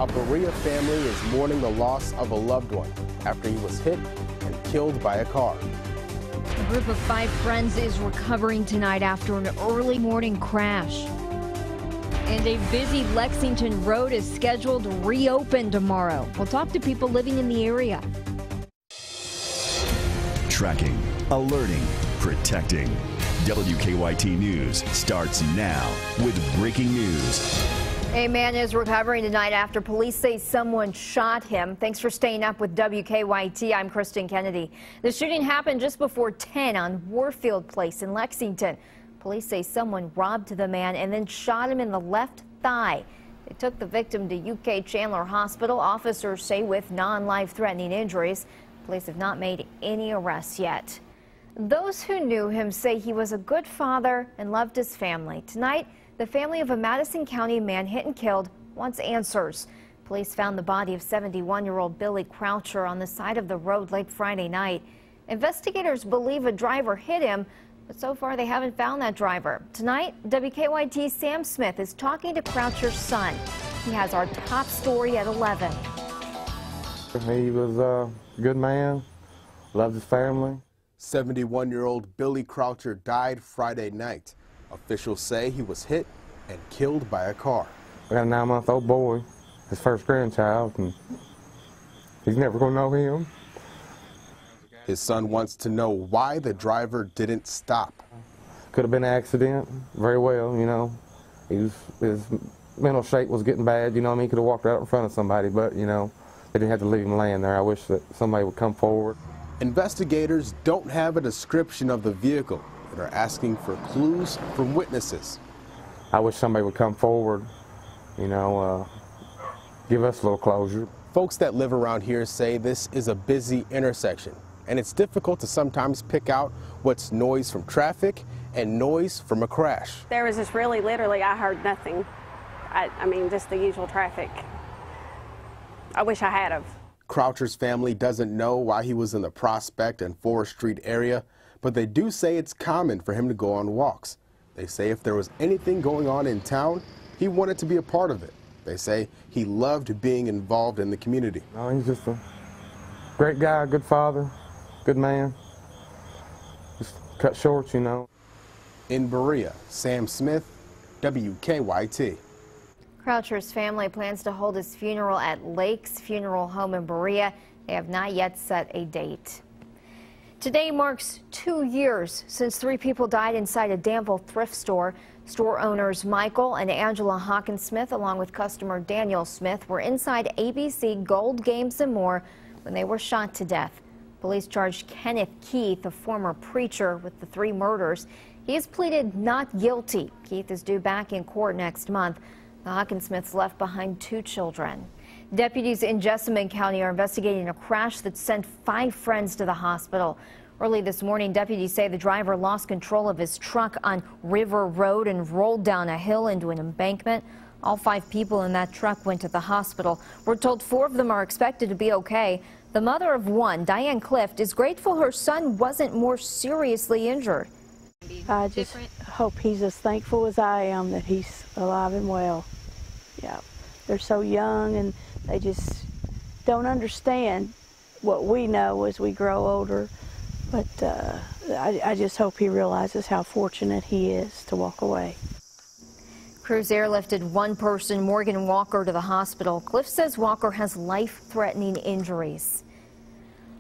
A Berea family is mourning the loss of a loved one after he was hit and killed by a car. A group of 5 friends is recovering tonight after an early morning crash. And a busy Lexington road is scheduled to reopen tomorrow. We'll talk to people living in the area. Tracking, alerting, protecting. WKYT News starts now with breaking news. A man is recovering tonight after police say someone shot him. Thanks for staying up with WKYT. I'm Kristen Kennedy. The shooting happened just before 10 on Warfield Place in Lexington. Police say someone robbed the man and then shot him in the left thigh. They took the victim to UK Chandler Hospital. Officers say with non-life-threatening injuries. Police have not made any arrests yet. Those who knew him say he was a good father and loved his family. Tonight, the family of a Madison County man hit and killed wants answers. Police found the body of 71-year-old Billy Croucher on the side of the road late Friday night. Investigators believe a driver hit him, but so far they haven't found that driver. Tonight, WKYT's Sam Smith is talking to Croucher's son. He has our top story at 11. He was a good man, loved his family. 71-year-old Billy Croucher died Friday night. Officials say he was hit and killed by a car. I got a 9-month-old boy, his first grandchild, and he's never going to know him. His son wants to know why the driver didn't stop. Could have been an accident, very well, you know. His mental shape was getting bad, you know what I mean? He could have walked right in front of somebody, but, you know, they didn't have to leave him laying there. I wish that somebody would come forward. Investigators don't have a description of the vehicle and are asking for clues from witnesses. I wish somebody would come forward, you know, give us a little closure. Folks that live around here say this is a busy intersection, and it's difficult to sometimes pick out what's noise from traffic and noise from a crash. There was just really literally, I heard nothing. I mean, just the usual traffic. I wish I had of. Croucher's family doesn't know why he was in the Prospect and Forest Street area, but they do say it's common for him to go on walks. They say if there was anything going on in town, he wanted to be a part of it. They say he loved being involved in the community. No, he's just a great guy, good father, good man. Just cut short, you know. In Berea, Sam Smith, WKYT. Croucher's family plans to hold his funeral at Lakes Funeral Home in Berea. They have not yet set a date. Today marks 2 years since 3 people died inside a Danville thrift store. Store owners Michael and Angela Hawkins Smith, along with customer Daniel Smith, were inside ABC Gold Games and More when they were shot to death. Police charged Kenneth Keith, a former preacher, with the 3 murders. He has pleaded not guilty. Keith is due back in court next month. The Hawkins Smiths left behind 2 children. Deputies in Jessamine County are investigating a crash that sent 5 friends to the hospital. Early this morning, deputies say the driver lost control of his truck on River Road and rolled down a hill into an embankment. All 5 people in that truck went to the hospital. We're told 4 of them are expected to be okay. The mother of one, Diane Clift, is grateful her son wasn't more seriously injured. I just hope he's as thankful as I am that he's alive and well. Yeah, they're so young and they just don't understand what we know as we grow older. But I just hope he realizes how fortunate he is to walk away. Crews airlifted 1 person, Morgan Walker, to the hospital. Cliff says Walker has life-threatening injuries.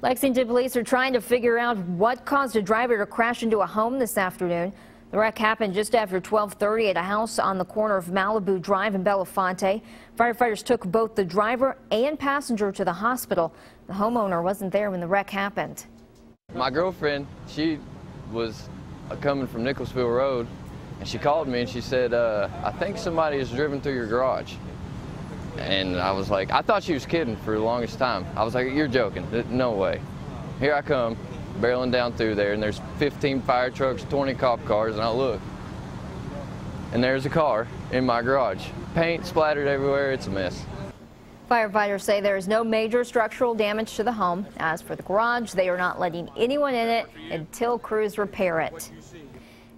Lexington police are trying to figure out what caused a driver to crash into a home this afternoon. The wreck happened just after 12:30 at a house on the corner of Malibu Drive in Belafonte. Firefighters took both the driver and passenger to the hospital. The homeowner wasn't there when the wreck happened. My girlfriend, she was coming from Nicholsville Road, and she called me and she said, I think somebody has driven through your garage. And I was like, I thought she was kidding for the longest time. I was like, you're joking, no way. Here I come, barreling down through there, and there's 15 fire trucks, 20 cop cars, and I look, and there's a car in my garage. Paint splattered everywhere, it's a mess. Firefighters say there is no major structural damage to the home. As for the garage, they are not letting anyone in it until crews repair it.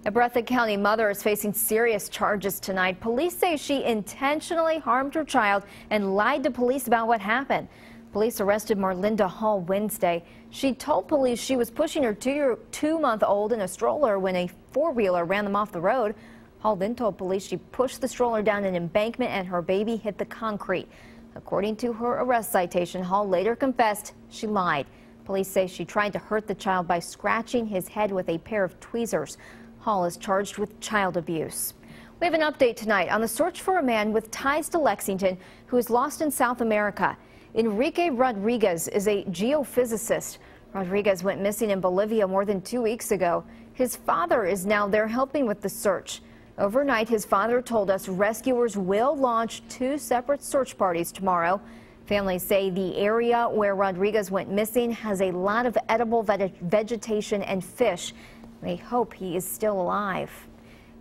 A Breathitt County mother is facing serious charges tonight. Police say she intentionally harmed her child and lied to police about what happened. Police arrested Marlinda Hall Wednesday. She told police she was pushing her two-month-old in a stroller when a four-wheeler ran them off the road. Hall then told police she pushed the stroller down an embankment and her baby hit the concrete. According to her arrest citation, Hall later confessed she lied. Police say she tried to hurt the child by scratching his head with a pair of tweezers. Hall is charged with child abuse. We have an update tonight on the search for a man with ties to Lexington who is lost in South America. Enrique Rodriguez is a geophysicist. Rodriguez went missing in Bolivia more than 2 weeks ago. His father is now there helping with the search. Overnight, his father told us rescuers will launch 2 separate search parties tomorrow. Families say the area where Rodriguez went missing has a lot of edible vegetation and fish. They hope he is still alive.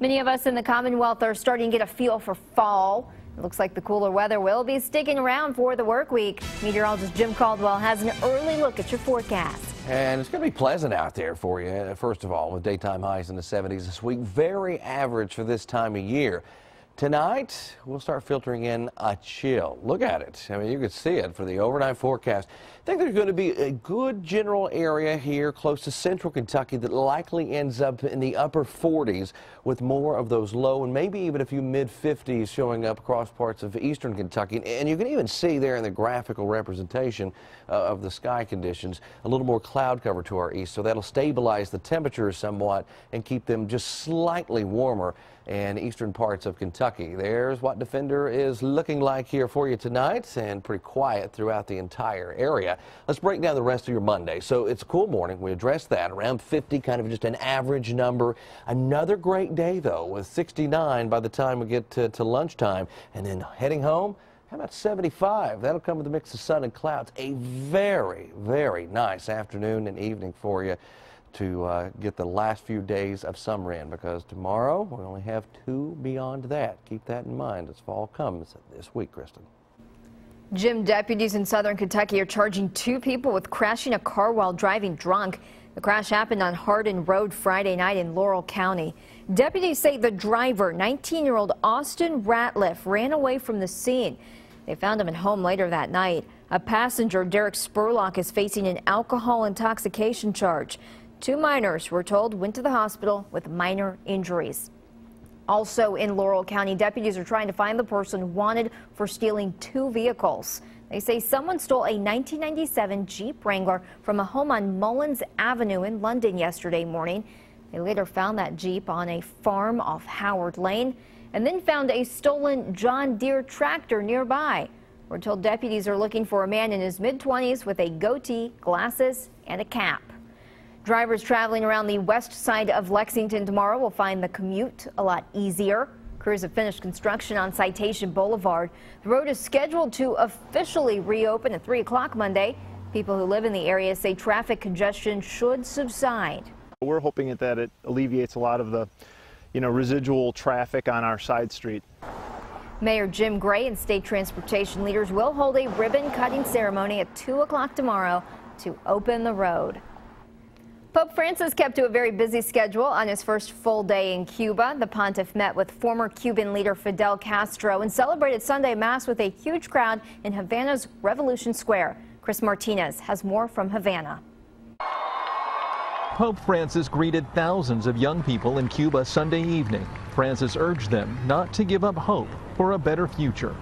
Many of us in the Commonwealth are starting to get a feel for fall. It looks like the cooler weather will be sticking around for the work week. Meteorologist Jim Caldwell has an early look at your forecast. And it's going to be pleasant out there for you, first of all, with daytime highs in the 70s this week. Very average for this time of year. Tonight, we'll start filtering in a chill. Look at it. I mean, you can see it for the overnight forecast. I think there's going to be a good general area here close to central Kentucky that likely ends up in the upper 40s with more of those low and maybe even a few mid-50s showing up across parts of eastern Kentucky. And you can even see there in the graphical representation of the sky conditions a little more cloud cover to our east. So that'll stabilize the temperatures somewhat and keep them just slightly warmer in eastern parts of Kentucky. There's what Defender is looking like here for you tonight, and pretty quiet throughout the entire area. Let's break down the rest of your Monday. So it's a cool morning. We addressed that. Around 50, kind of just an average number. Another great day, though, with 69 by the time we get to lunchtime. And then heading home, how about 75? That'll come with a mix of sun and clouds. A very, very nice afternoon and evening for you to get the last few days of summer in, because tomorrow we only have 2 beyond that. Keep that in mind as fall comes this week, Kristen. Jim, deputies in southern Kentucky are charging 2 people with crashing a car while driving drunk. The crash happened on Hardin Road Friday night in Laurel County. Deputies say the driver, 19-year-old Austin Ratliff, ran away from the scene. They found him at home later that night. A passenger, Derek Spurlock, is facing an alcohol intoxication charge. 2 minors, we're told, went to the hospital with minor injuries. Also in Laurel County, deputies are trying to find the person wanted for stealing 2 vehicles. They say someone stole a 1997 Jeep Wrangler from a home on Mullins Avenue in London yesterday morning. They later found that Jeep on a farm off Howard Lane and then found a stolen John Deere tractor nearby. We're told deputies are looking for a man in his mid-20s with a goatee, glasses, and a cap. Drivers traveling around the west side of Lexington tomorrow will find the commute a lot easier. Crews have finished construction on Citation Boulevard. The road is scheduled to officially reopen at 3 o'clock Monday. People who live in the area say traffic congestion should subside. We're hoping that it alleviates a lot of the, residual traffic on our side street. Mayor Jim Gray and state transportation leaders will hold a ribbon cutting ceremony at 2 o'clock tomorrow to open the road. Pope Francis kept to a very busy schedule on his first full day in Cuba. The pontiff met with former Cuban leader Fidel Castro and celebrated Sunday Mass with a huge crowd in Havana's Revolution Square. Chris Martinez has more from Havana. Pope Francis greeted thousands of young people in Cuba Sunday evening. Francis urged them not to give up hope for a better future.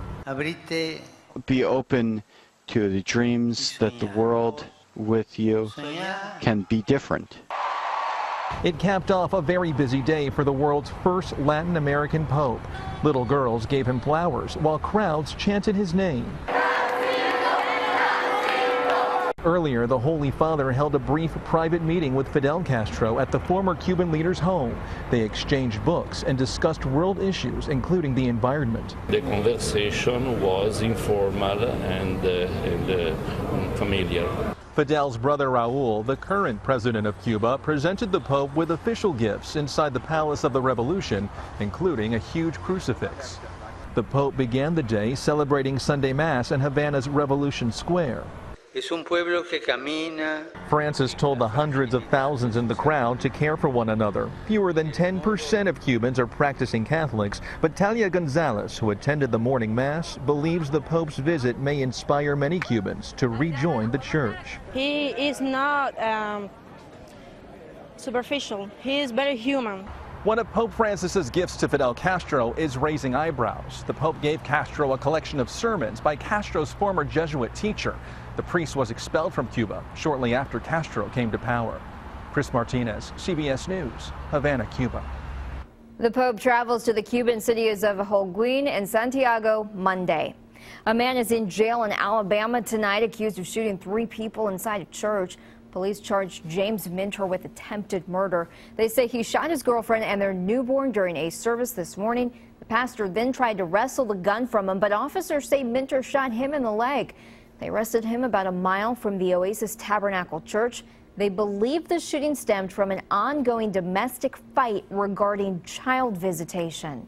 Be open to the dreams that the world with you can be different. It capped off a very busy day for the world's first Latin American pope. Little girls gave him flowers while crowds chanted his name. Earlier, the Holy Father held a brief private meeting with Fidel Castro at the former Cuban leader's home. They exchanged books and discussed world issues, including the environment. The conversation was informal and familiar. Fidel's brother Raul, the current president of Cuba, presented the Pope with official gifts inside the Palace of the Revolution, including a huge crucifix. The Pope began the day celebrating Sunday Mass in Havana's Revolution Square. Es un pueblo que camina. Francis told the hundreds of thousands in the crowd to care for one another. Fewer than 10% of Cubans are practicing Catholics, but Talia Gonzalez, who attended the morning mass, believes the Pope's visit may inspire many Cubans to rejoin the church. He is not superficial. He is very human. One of Pope Francis's gifts to Fidel Castro is raising eyebrows. The Pope gave Castro a collection of sermons by Castro's former Jesuit teacher. The priest was expelled from Cuba shortly after Castro came to power. Chris Martinez, CBS News, Havana, Cuba. The Pope travels to the Cuban cities of Holguin and Santiago Monday. A man is in jail in Alabama tonight accused of shooting 3 people inside a church. Police charged James Minter with attempted murder. They say he shot his girlfriend and their newborn during a service this morning. The pastor then tried to wrestle the gun from him, but officers say Minter shot him in the leg. They arrested him about a mile from the Oasis Tabernacle Church. They believe the shooting stemmed from an ongoing domestic fight regarding child visitation.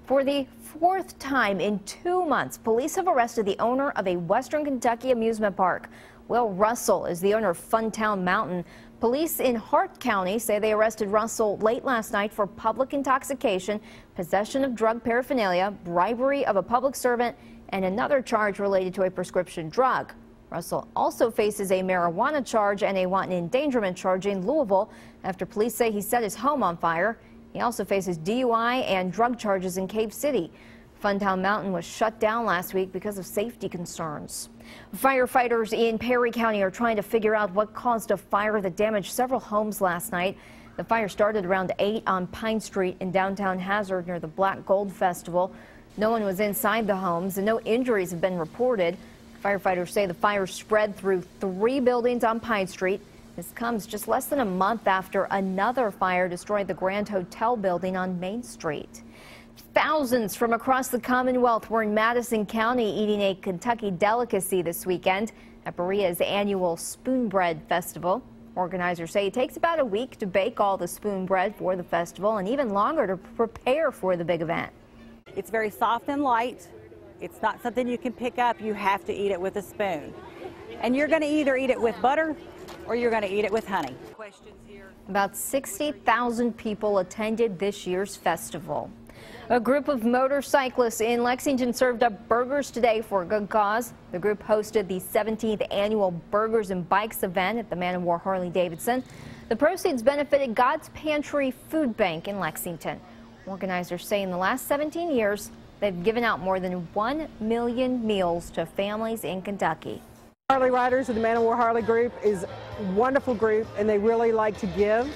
For the 4th time in 2 months, police have arrested the owner of a Western Kentucky amusement park. Will Russell is the owner of Funtown Mountain. Police in Hart County say they arrested Russell late last night for public intoxication, possession of drug paraphernalia, bribery of a public servant, and another charge related to a prescription drug. Russell also faces a marijuana charge and a wanton endangerment charge in Louisville after police say he set his home on fire. He also faces DUI and drug charges in Cave City. Funtown Mountain was shut down last week because of safety concerns. Firefighters in Perry County are trying to figure out what caused a fire that damaged several homes last night. The fire started around 8 on Pine Street in downtown Hazard near the Black Gold Festival. No one was inside the homes and no injuries have been reported. Firefighters say the fire spread through 3 buildings on Pine Street. This comes just less than a month after another fire destroyed the Grand Hotel building on Main Street. Thousands from across the Commonwealth were in Madison County eating a Kentucky delicacy this weekend at Berea's annual Spoon Bread Festival. Organizers say it takes about a week to bake all the spoon bread for the festival and even longer to prepare for the big event. It's very soft and light. It's not something you can pick up. You have to eat it with a spoon. And you're going to either eat it with butter or you're going to eat it with honey. About 60,000 people attended this year's festival. A group of motorcyclists in Lexington served up burgers today for a good cause. The group hosted the 17th annual Burgers and Bikes event at the Man of War Harley-Davidson. The proceeds benefited God's Pantry Food Bank in Lexington. Organizers say in the last 17 years, they've given out more than 1 million meals to families in Kentucky. Harley Riders of the Man of War Harley Group is a wonderful group, and they really like to give.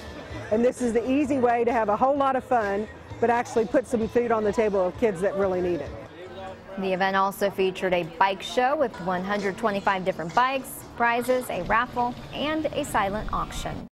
And this is the easy way to have a whole lot of fun, but actually put some food on the table of kids that really need it. The event also featured a bike show with 125 different bikes, prizes, a raffle, and a silent auction.